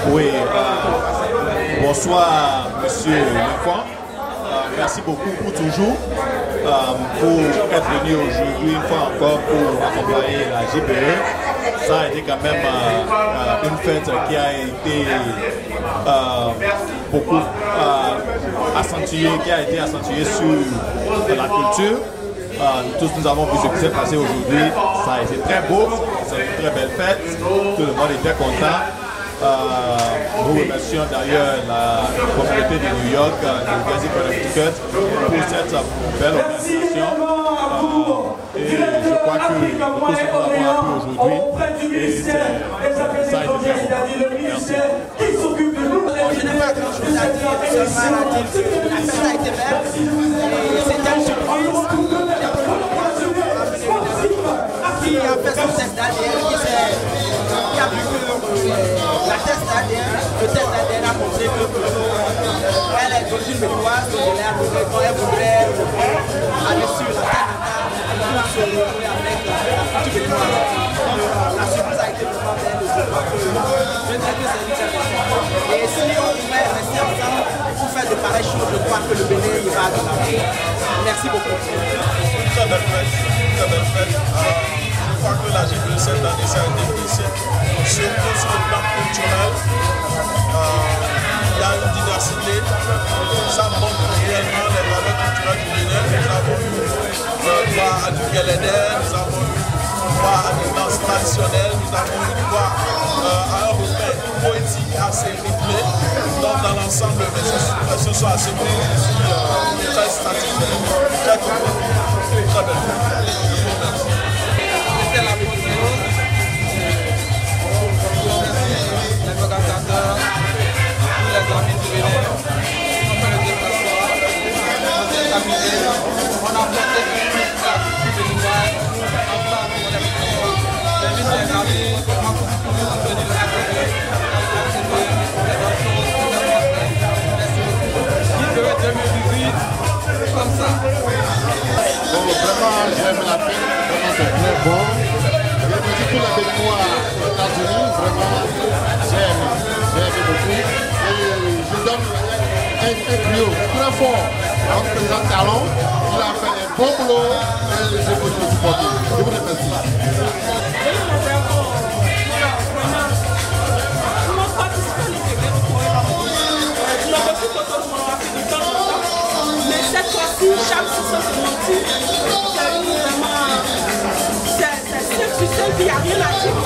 Oui, bonsoir Monsieur Lafont. Merci beaucoup pour toujours, pour être venu aujourd'hui une fois encore pour accompagner la GPE. Ça a été quand même une fête qui a été beaucoup accentuée, sur la culture. Tous nous avons vu ce qui s'est passé aujourd'hui. Ça a été très beau, c'est une très belle fête. Tout le monde était content. Nous remercions d'ailleurs la communauté de New York, New Jersey Connecticut, pour cette belle organisation. Et je crois que tout ce que nous avons appris aujourd'hui, et ça a été très bon. Merci. Je n'ai pas grand-chose à dire, seulement à dire que la fête a été belle. C'était une surprise. Qui a fait son test d'ADN, qui a vu que la test d'ADN, le test d'ADN a montré que elle est d'origine béninoise, donc elle est arrivée quand elle voudrait aller sur la terre natale, se retrouver avec la culture béninoise. Donc la surprise a été vraiment belle, je crois que c'est une chose. Et si on pouvait rester ensemble pour faire de pareilles choses, je crois que le Bénin ira de l'avant. Merci beaucoup. Très belle fête, très belle fête. Je crois que la GPE cette année, ça a été réussi. Surtout sur le plan culturel, il y a une diversité. Ça montre réellement les valeurs culturelles du Bénin. Nous avons eu droit à du Guélédé, nous avons eu droit à des danses traditionnelles, nous avons eu droit à un refrain poétique assez rythmé. Donc dans l'ensemble, ce soit assez bon. Je suis très satisfait, très content. Très belle fête. C'est la vidéo, les organisateurs, tous les amis du Bénin, on fait le déplacement, on s'est amusé, on a porté la culture béninoise, ensemble on est j'invite les amis, à venir le accueillir, GPE 2018, comme ça. Bon, vraiment, j'aime la fête, vraiment c'est très bon. Je remercie tous les Béninois aux États-Unis, vraiment, j'aime beaucoup. Et je donne un trio très fort à notre président Talon. Il a fait un bon boulot et je peux le supporter. Je vous remercie. Cette fois-ci, chaque session se montre, c'est seul, il n'y a rien à dire.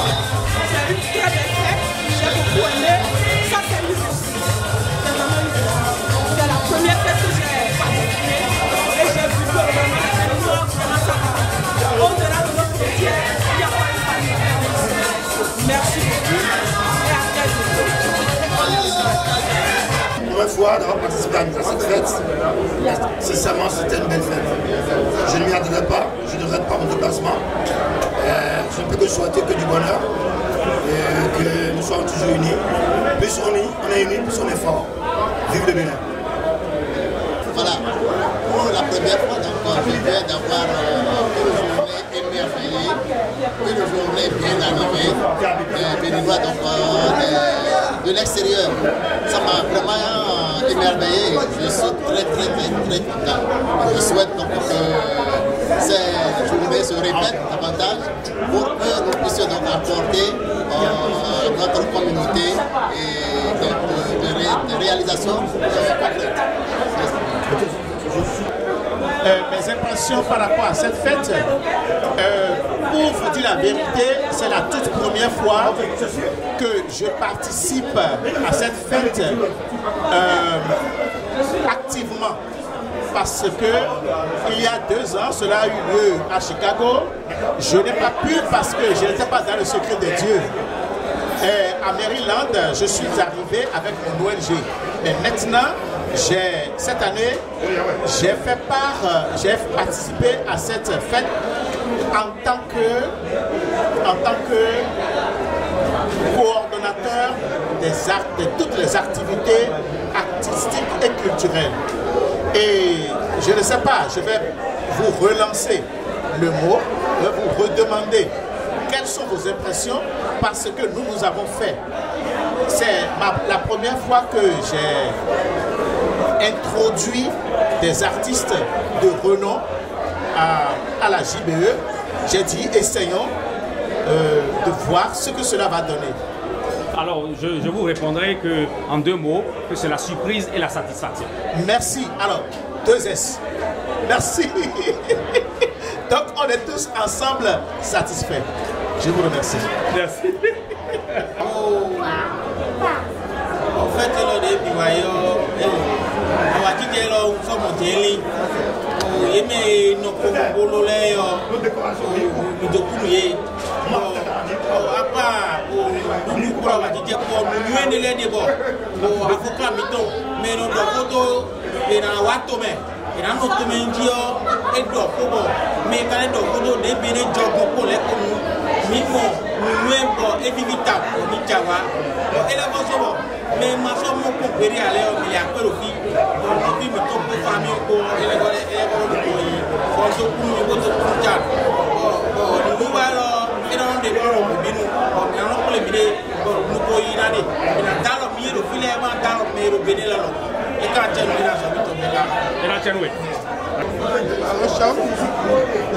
C'est une très belle fête, j'ai beaucoup aimé. Ça, c'est une réussite. C'est vraiment une réussite. C'est la première fête que j'ai participé et j'ai vu que vraiment ça va. Au-delà de notre métier, il n'y a pas une famille. Merci beaucoup et à très bientôt. Première fois d'avoir participé à cette fête, sincèrement c'était une belle fête. Je ne m'y attendais pas, je ne regrette pas mon déplacement. Je ne peux que souhaiter que du bonheur, et que nous soyons toujours unis. Plus on est unis, plus on est fort. Vive le Bénin. Voilà, pour la première fois d'encore, je viens d'avoir une journée émerveillée, une journée bien animée, béninois donc de l'extérieur. Ça m'a vraiment émerveillé. Je suis très content. Je souhaite donc que ces journées se répètent davantage pour que nous puissions donc apporter notre communauté et des réalisations concrètes. Mes impressions par rapport à cette fête, pour vous dire la vérité, c'est la toute première fois que je participe à cette fête activement. Parce que il y a 2 ans, cela a eu lieu à Chicago. Je n'ai pas pu parce que je n'étais pas dans le secret de Dieu. À Maryland, je suis arrivé avec mon ONG. Mais maintenant, cette année, j'ai participé à cette fête en tant que coordonnateur de toutes les activités artistiques et culturelles. Et je ne sais pas, je vais vous relancer le mot, vous redemander quelles sont vos impressions, parce que nous avons fait c'est la première fois que j'ai introduit des artistes de renom à la JBE. J'ai dit, essayons de voir ce que cela va donner. Alors, je vous répondrai en 2 mots, que c'est la surprise et la satisfaction. Merci. Alors, 2 S. Merci. Donc, on est tous ensemble satisfaits. Je vous remercie. Merci. En fait,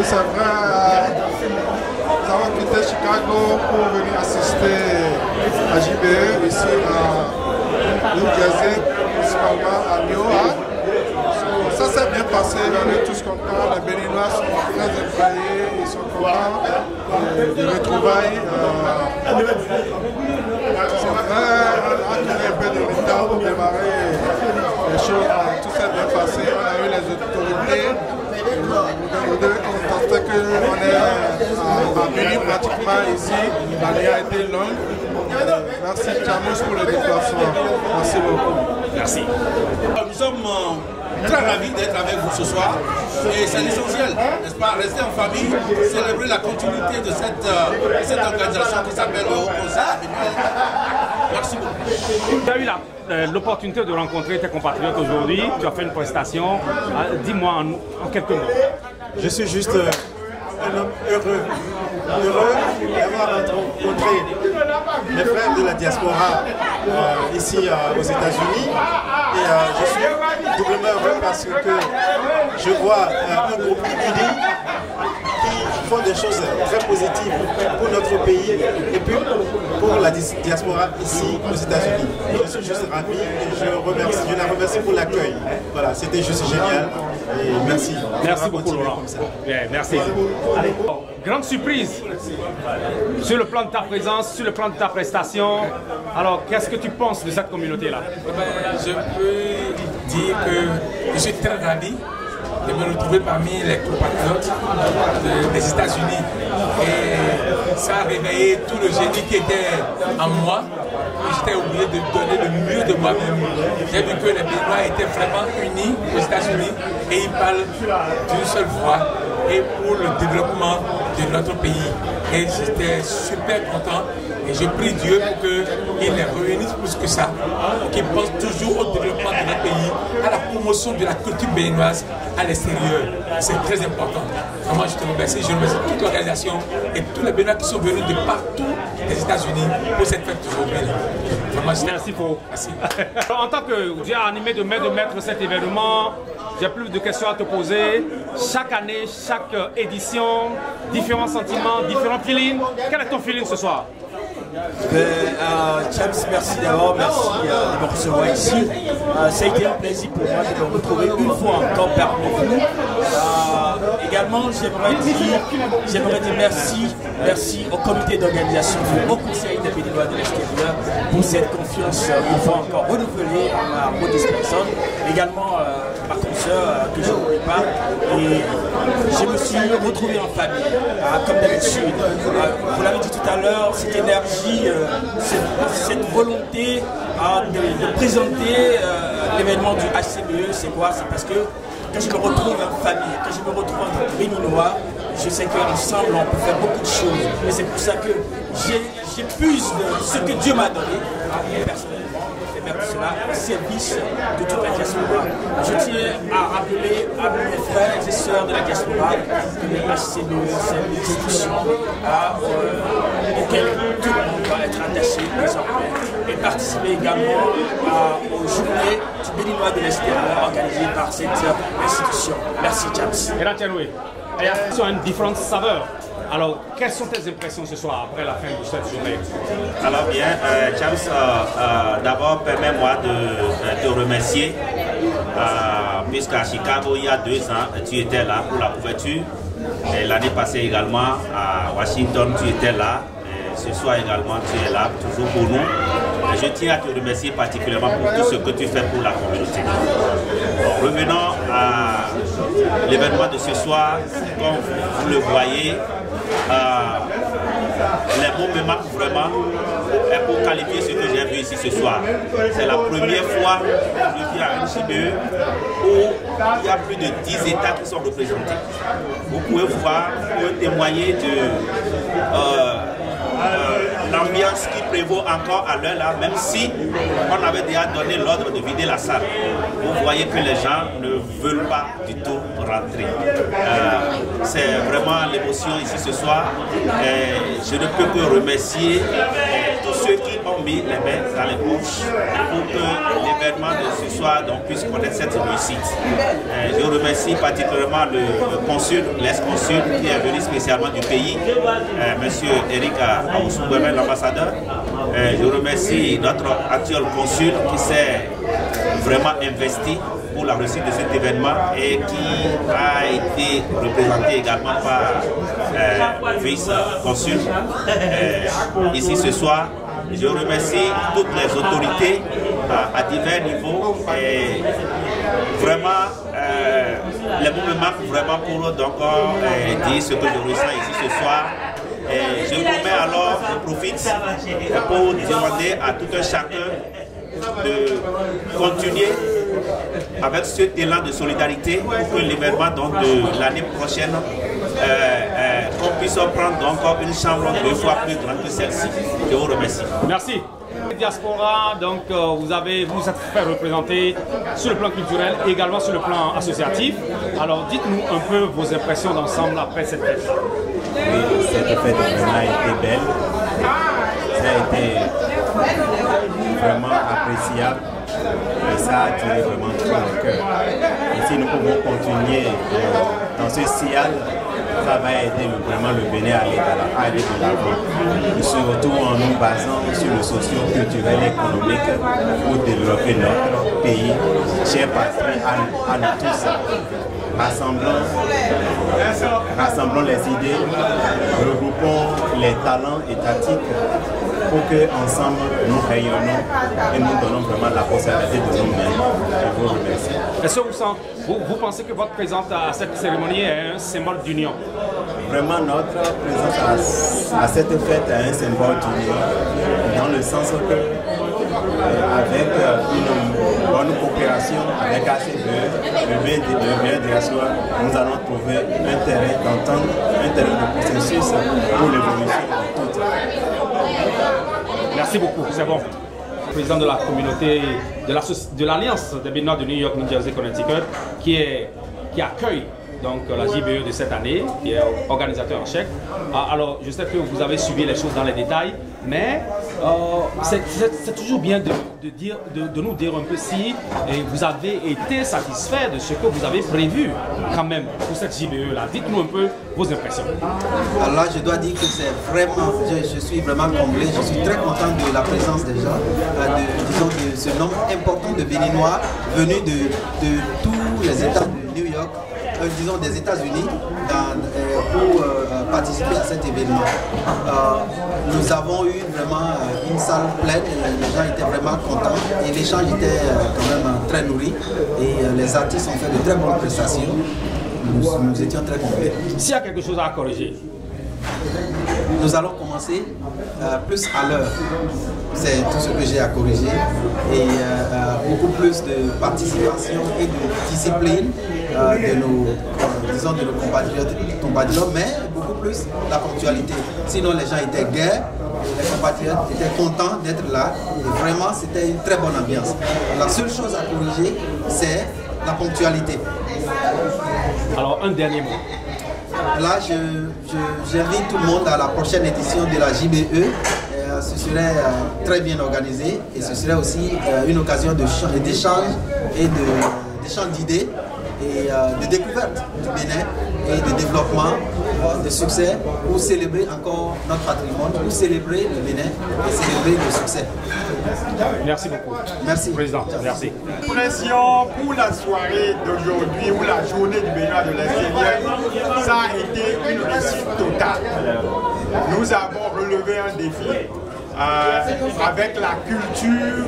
Et c'est vrai, nous avons quitté Chicago pour venir assister à JBE ici à New Jersey, principalement à New York. Ça s'est bien passé, on est tous contents, les Béninois sont très effrayés, ils sont contents de retrouvailles. C'est vrai, on a donné un peu de retard pour démarrer les choses, tout s'est bien passé, on a eu les autorités. Vous devez constater qu'on est à minuit pratiquement ici, la nuit a été longue. Merci Camus pour le déplacement. Merci beaucoup. Merci. Nous sommes très ravis d'être avec vous ce soir et c'est l'essentiel, n'est-ce pas? Rester en famille, célébrer la continuité de cette organisation qui s'appelle le Haut Conseil. Merci beaucoup. Tu as eu l'opportunité de rencontrer tes compatriotes aujourd'hui, tu as fait une prestation. Dis-moi en quelques mots. Je suis juste un homme heureux d'avoir rencontré mes frères de la diaspora ici aux États-Unis. Et je suis doublement heureux parce que je vois un groupe uni qui font des choses très positives pour notre pays et puis pour la diaspora ici aux États-Unis. Je suis juste ravi et je la remercie pour l'accueil. Voilà, c'était juste génial et merci. Merci beaucoup Laurent. Comme ça. Bien, merci. Allez. Grande surprise sur le plan de ta présence, sur le plan de ta prestation. Alors, qu'est-ce que tu penses de cette communauté-là? Je peux dire que je suis très ravi de me retrouver parmi les compatriotes des États-Unis. Et ça a réveillé tout le génie qui était en moi. J'étais obligé de donner le mieux de moi-même. J'ai vu que les Béninois étaient vraiment unis aux États-Unis et ils parlent d'une seule voix et pour le développement de notre pays. Et j'étais super content et je prie Dieu pour qu'il les réunisse plus que ça, qu'il pense toujours au développement de notre pays, à la promotion de la culture béninoise à l'extérieur. C'est très important. Vraiment, je te remercie. Je remercie toute l'organisation et tous les Béninois qui sont venus de partout des États-Unis pour cette fête aujourd'hui. Merci Faux. Merci. En tant que tu as animé de main de maître cet événement, j'ai plus de questions à te poser. Chaque année, chaque édition, différents sentiments, différents feelings. Quel est ton feeling ce soir? James, merci d'abord, merci de me recevoir ici. Ça a été un plaisir pour moi de me retrouver une fois encore parmi vous. Également, j'aimerais dire merci au comité d'organisation, au Conseil des Béninois de l'extérieur pour cette confiance une fois encore renouvelée en ma modeste personne. Également, ma consoeur que je n'oublie pas. Et je me suis retrouvé en famille, comme d'habitude. Vous l'avez dit tout à l'heure, cette énergie, cette volonté de présenter l'événement du HCBE, c'est quoi? C'est parce que quand je me retrouve en famille, quand je me retrouve entre Béninois, je sais qu'ensemble on peut faire beaucoup de choses. Et c'est pour ça que j'épuise ce que Dieu m'a donné, personnellement. faire cela au service de toute la diaspora. Je tiens à rappeler à mes frères et sœurs de la diaspora que le HCBE, c'est une institution auquel tout le monde doit être attaché désormais et participer également aux journées du Béninois de l'extérieur organisées par cette institution. Merci James. Et là, il y a une différente saveur. Alors, quelles sont tes impressions ce soir après la fin de cette journée? Alors bien, James, d'abord permets-moi de te remercier puisqu'à Chicago, il y a 2 ans, tu étais là pour la couverture. Et l'année passée également, à Washington, tu étais là. Et ce soir également, tu es là, toujours pour nous. Et je tiens à te remercier particulièrement pour tout ce que tu fais pour la communauté. Bon, revenons à l'événement de ce soir. Comme vous le voyez, les mots me manquent vraiment pour qualifier ce que j'ai vu ici ce soir. C'est la première fois que je viens à HCBE où il y a plus de 10 États qui sont représentés. Vous pouvez voir, vous pouvez témoigner de l'ambiance qui prévaut encore à l'heure là, même si on avait déjà donné l'ordre de vider la salle. Vous voyez que les gens ne veulent pas du tout rentrer. C'est vraiment l'émotion ici ce soir. Je ne peux que remercier tous ceux qui ont mis les mains dans les poches pour que l'événement de ce soir puisse connaître cette réussite. Je remercie particulièrement le consul, l'ex-consul qui est venu spécialement du pays, M. Eric Aoussououemé, l'ambassadeur. Je remercie notre actuel consul qui s'est vraiment investi pour la réussite de cet événement et qui a été représenté également par vice-consul ici ce soir. Je remercie toutes les autorités à divers niveaux et vraiment les mots me manquent vraiment pour dire ce que je ressens ici ce soir. Et je promets alors, je profite pour demander à tout un chacun de continuer avec cet élan de solidarité pour que l'événement de l'année prochaine, qu'on puisse prendre encore une chambre 2 fois plus grande que celle-ci. Je vous remercie. Merci. Diaspora, donc vous êtes fait représenter sur le plan culturel et également sur le plan associatif. Alors dites-nous un peu vos impressions d'ensemble après cette fête. Oui, cette fête vraiment a été belle. Ça a été vraiment appréciable et ça a attiré vraiment tout le cœur. Et si nous pouvons continuer dans ce sillage, ça va aider vraiment le Bénin à aller de l'avant. Et surtout en nous basant sur le socio-culturel et économique pour développer notre pays, cher patrie à nous tous. Rassemblons les idées, regroupons les talents étatiques pour qu'ensemble nous rayonnons et nous donnons vraiment la possibilité de nous-mêmes. Je vous remercie. Est-ce que vous pensez que votre présence à cette cérémonie est un symbole d'union? Vraiment, notre présence à cette fête est un symbole d'union, dans le sens que avec une bonne coopération avec HCBE, le bien diaspora, nous allons trouver un terrain d'entente, un terrain de processus pour l'évolution de toute. Merci beaucoup, c'est bon. Président de la communauté de l'Alliance des Béninois de New York, New Jersey, Connecticut, qui accueille donc la JBE de cette année, qui est organisateur en chef. Alors, je sais que vous avez suivi les choses dans les détails, mais c'est toujours bien de nous dire un peu si vous avez été satisfait de ce que vous avez prévu quand même pour cette JBE-là. Dites-nous un peu vos impressions. Alors là, je dois dire que c'est vraiment, je suis vraiment comblé, je suis très content de la présence des gens, de ce nombre important de Béninois venus de tous les États de New York, disons des États-Unis, pour participer à cet événement. Nous avons eu vraiment une salle pleine, les gens étaient vraiment contents et l'échange était quand même très nourri et les artistes ont fait de très bonnes prestations. Nous étions très complets. S'il y a quelque chose à corriger, nous allons commencer plus à l'heure. C'est tout ce que j'ai à corriger. Et beaucoup plus de participation et de discipline de nos compatriotes, mais beaucoup plus la ponctualité. Sinon les gens étaient gais, Les compatriotes étaient contents d'être là et vraiment c'était une très bonne ambiance. La seule chose à corriger, c'est la ponctualité. Alors un dernier mot. Là, j'invite tout le monde à la prochaine édition de la JBE. Ce serait très bien organisé et ce serait aussi une occasion d'échange et d'échange d'idées et de découverte du Bénin et de développement, de succès pour célébrer encore notre patrimoine, pour célébrer le Bénin et célébrer le succès. Merci beaucoup. Merci. Président, merci. L'impression pour la soirée d'aujourd'hui ou la journée du Bénin de l'extérieur, ça a été une réussite totale. Nous avons relevé un défi avec la culture,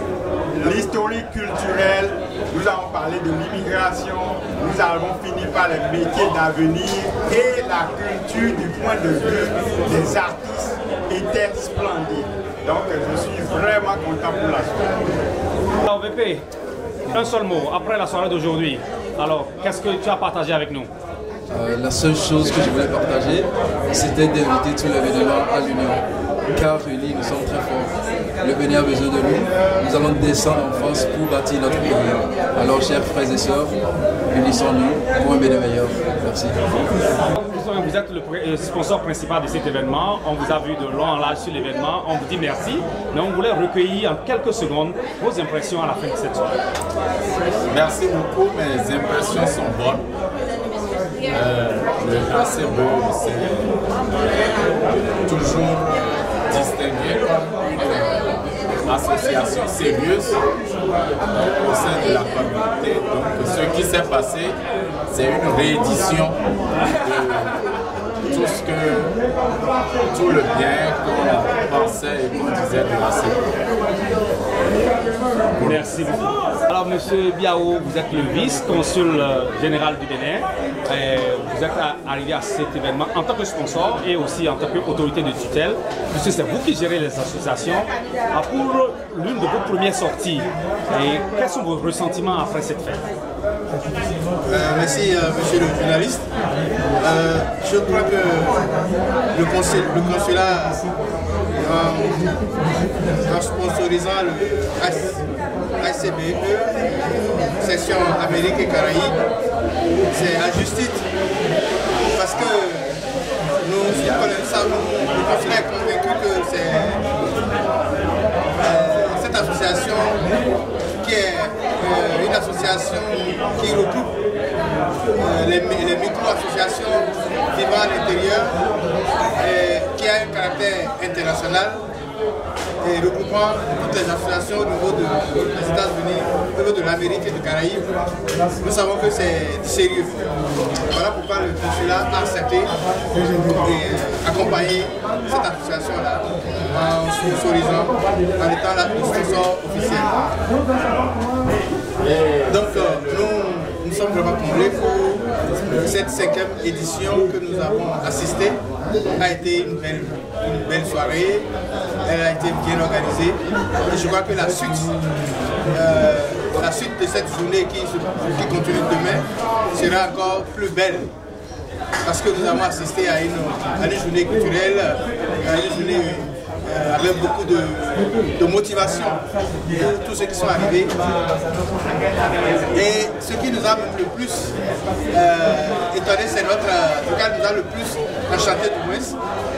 l'historique culturelle. Nous avons parlé de l'immigration, nous avons fini par les métiers d'avenir et la culture du point de vue des artistes était splendide. Donc je suis vraiment content pour la soirée. Alors VP, un seul mot, après la soirée d'aujourd'hui, alors qu'est-ce que tu as partagé avec nous? La seule chose que je voulais partager, c'était d'inviter tous les Béninois à l'union. Car unis, nous sommes très forts. Le Bénin a besoin de nous. Nous allons descendre en France pour bâtir notre pays. Alors, chers frères et sœurs, unissons-nous pour un Bénin meilleur. Merci. Vous êtes le sponsor principal de cet événement. On vous a vu de long en large sur l'événement. On vous dit merci. Mais on voulait recueillir en quelques secondes vos impressions à la fin de cette soirée. Merci beaucoup. Mes impressions sont bonnes. Le ACBE, c'est toujours distingué comme association sérieuse au sein de la communauté. Donc ce qui s'est passé, c'est une réédition de tout le bien qu'on pensait et qu'on disait de l'ACBE. Merci beaucoup. Alors, Monsieur Biao, vous êtes le vice-consul général du Bénin. Vous êtes arrivé à cet événement en tant que sponsor et aussi en tant qu'autorité de tutelle, puisque c'est vous qui gérez les associations. Pour l'une de vos premières sorties, et quels sont vos ressentiments après cette fête? Merci, monsieur le journaliste. Je crois que le consulat, en sponsorisant le ACBE, section Amérique et Caraïbes, c'est à juste titre. Parce que nous connaissons, le consulat est convaincu que c'est cette association qui est une association qui regroupe les micro-associations vivant à l'intérieur, qui a un caractère international et regroupant toutes les associations au niveau des États-Unis, au niveau de l'Amérique et du Caraïbes. Nous savons que c'est sérieux. Voilà pourquoi le consulat a accepté et accompagné cette association-là en sponsorisant, en étant là le sponsor officiel. Donc nous sommes vraiment comblés pour cette 5e édition que nous avons assistée. A été une belle soirée, elle a été bien organisée et je crois que la suite de cette journée qui continue demain sera encore plus belle parce que nous avons assisté à une journée culturelle, à une journée avec beaucoup de motivation pour tous ceux qui sont arrivés. Et ce qui nous a le plus étonné, c'est ce qui nous a le plus enchanté du moins,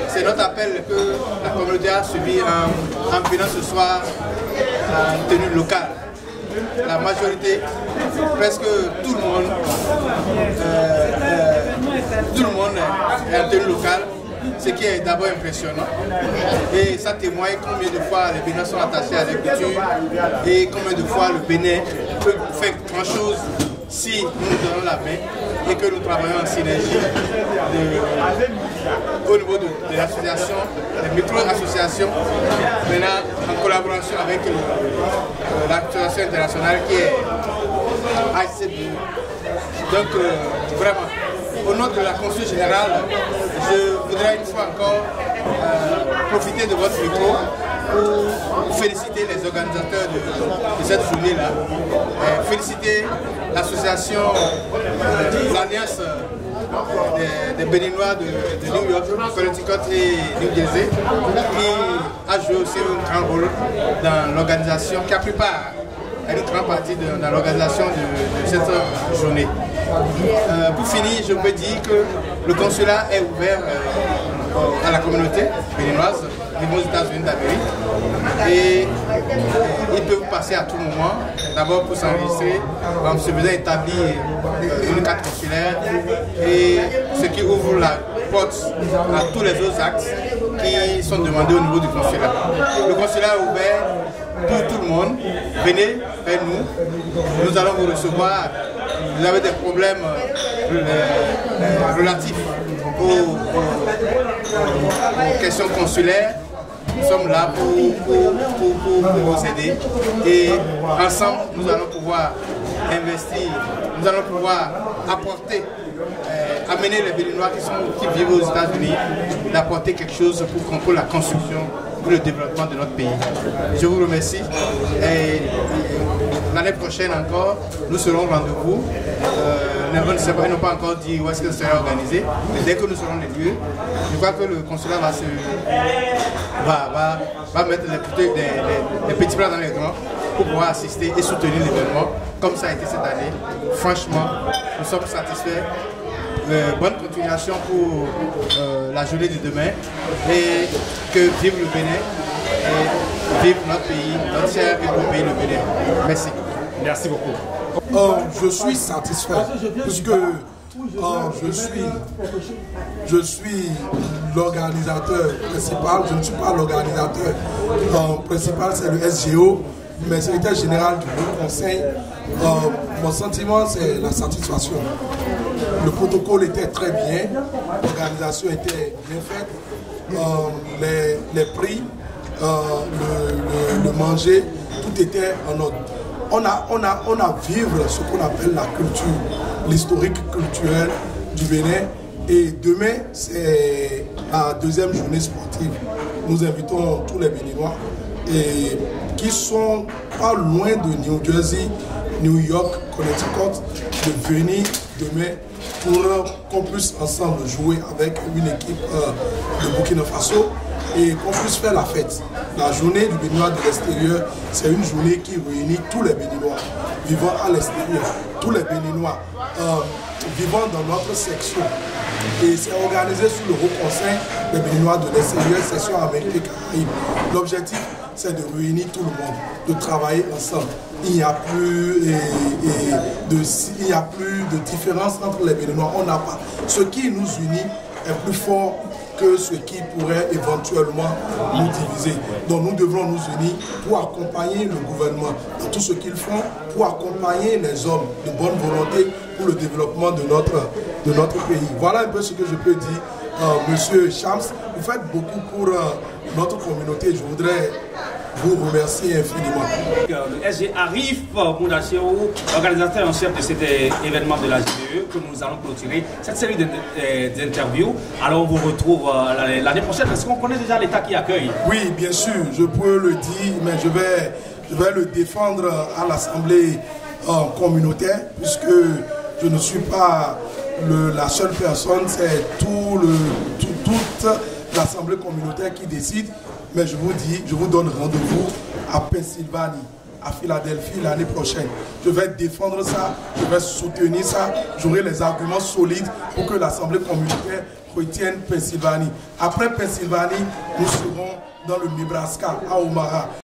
c'est notre appel que la communauté a suivi en venant ce soir en tenue locale. La majorité, presque tout le monde est en tenue locale. Ce qui est d'abord impressionnant. Et ça témoigne combien de fois les Béninois sont attachés à la culture et combien de fois le Bénin peut faire grand chose si nous nous donnons la main et que nous travaillons en synergie au niveau de l'association, des micro-associations, maintenant en collaboration avec l'association internationale qui est ACBE. Donc vraiment, au nom de la Consul générale, je voudrais une fois encore profiter de votre micro pour féliciter les organisateurs de cette journée-là, féliciter l'association, l'Alliance des Béninois de New York, Connecticut et New Jersey, qui a joué aussi un grand rôle dans l'organisation, qui a pris part à une grande partie dans l'organisation de cette journée. Pour finir, je peux dire que le consulat est ouvert à la communauté béninoise, aux États-Unis d'Amérique, et ils peuvent passer à tout moment, d'abord pour s'enregistrer, en se faisant établir une carte consulaire, et ce qui ouvre la porte à tous les autres actes qui sont demandés au niveau du consulat. Le consulat est ouvert pour tout le monde. Venez vers nous, nous allons vous recevoir. Vous avez des problèmes relatifs aux questions consulaires. Nous sommes là pour vous aider, et ensemble nous allons pouvoir investir, nous allons pouvoir apporter, amener les Béninois qui vivent aux États-Unis, d'apporter quelque chose pour la construction, pour le développement de notre pays. Je vous remercie, et l'année prochaine encore, nous serons au rendez-vous. Ils n'ont pas encore dit où est-ce que ça sera organisé, mais dès que nous serons les lieux, je crois que le consulat va mettre les petits plats dans les grands pour pouvoir assister et soutenir l'événement, comme ça a été cette année. Franchement, nous sommes satisfaits. Bonne continuation pour la journée de demain, et que vive le Bénin, et vive notre pays, notre cher et beau pays, le Bénin. Merci. Merci beaucoup. Je suis satisfait puisque je suis l'organisateur principal. Je ne suis pas l'organisateur principal, c'est le SGO, mais secrétaire général du conseil. Mon sentiment, c'est la satisfaction. Le protocole était très bien, l'organisation était bien faite, les prix, le manger, tout était en ordre. On a vivre ce qu'on appelle la culture, l'historique culturel du Bénin. Et demain, c'est la deuxième journée sportive. Nous invitons tous les Béninois et qui sont pas loin de New Jersey, New York, Connecticut, de venir demain pour qu'on puisse ensemble jouer avec une équipe de Burkina Faso et qu'on puisse faire la fête. La journée du Béninois de l'extérieur, c'est une journée qui réunit tous les Béninois vivant à l'extérieur, tous les Béninois vivant dans notre section. Et c'est organisé sous le Haut Conseil des Béninois de l'extérieur, section Amérique et Caraïbes. L'objectif, c'est de réunir tout le monde, de travailler ensemble. Il n'y a plus de différence entre les Béninois. On n'a pas. Ce qui nous unit est plus fort que ce qui pourrait éventuellement nous diviser. Donc nous devrons nous unir pour accompagner le gouvernement dans tout ce qu'ils font, pour accompagner les hommes de bonne volonté pour le développement de notre pays. Voilà un peu ce que je peux dire. Monsieur Shams, vous faites beaucoup pour notre communauté. Je voudrais vous remercier infiniment. Le SG Arif Moudacheo, organisateur en chef de cet événement de la JBE, que nous allons clôturer cette série d'interviews. Alors on vous retrouve l'année prochaine, parce qu'on connaît déjà l'État qui accueille. Oui, bien sûr, je peux le dire, mais je vais le défendre à l'Assemblée communautaire, puisque je ne suis pas la seule personne, c'est toute l'Assemblée communautaire qui décide. Mais je vous donne rendez-vous à Pennsylvanie, à Philadelphie l'année prochaine. Je vais défendre ça, je vais soutenir ça, j'aurai les arguments solides pour que l'Assemblée communautaire retienne Pennsylvanie. Après Pennsylvanie, nous serons dans le Nebraska, à Omaha.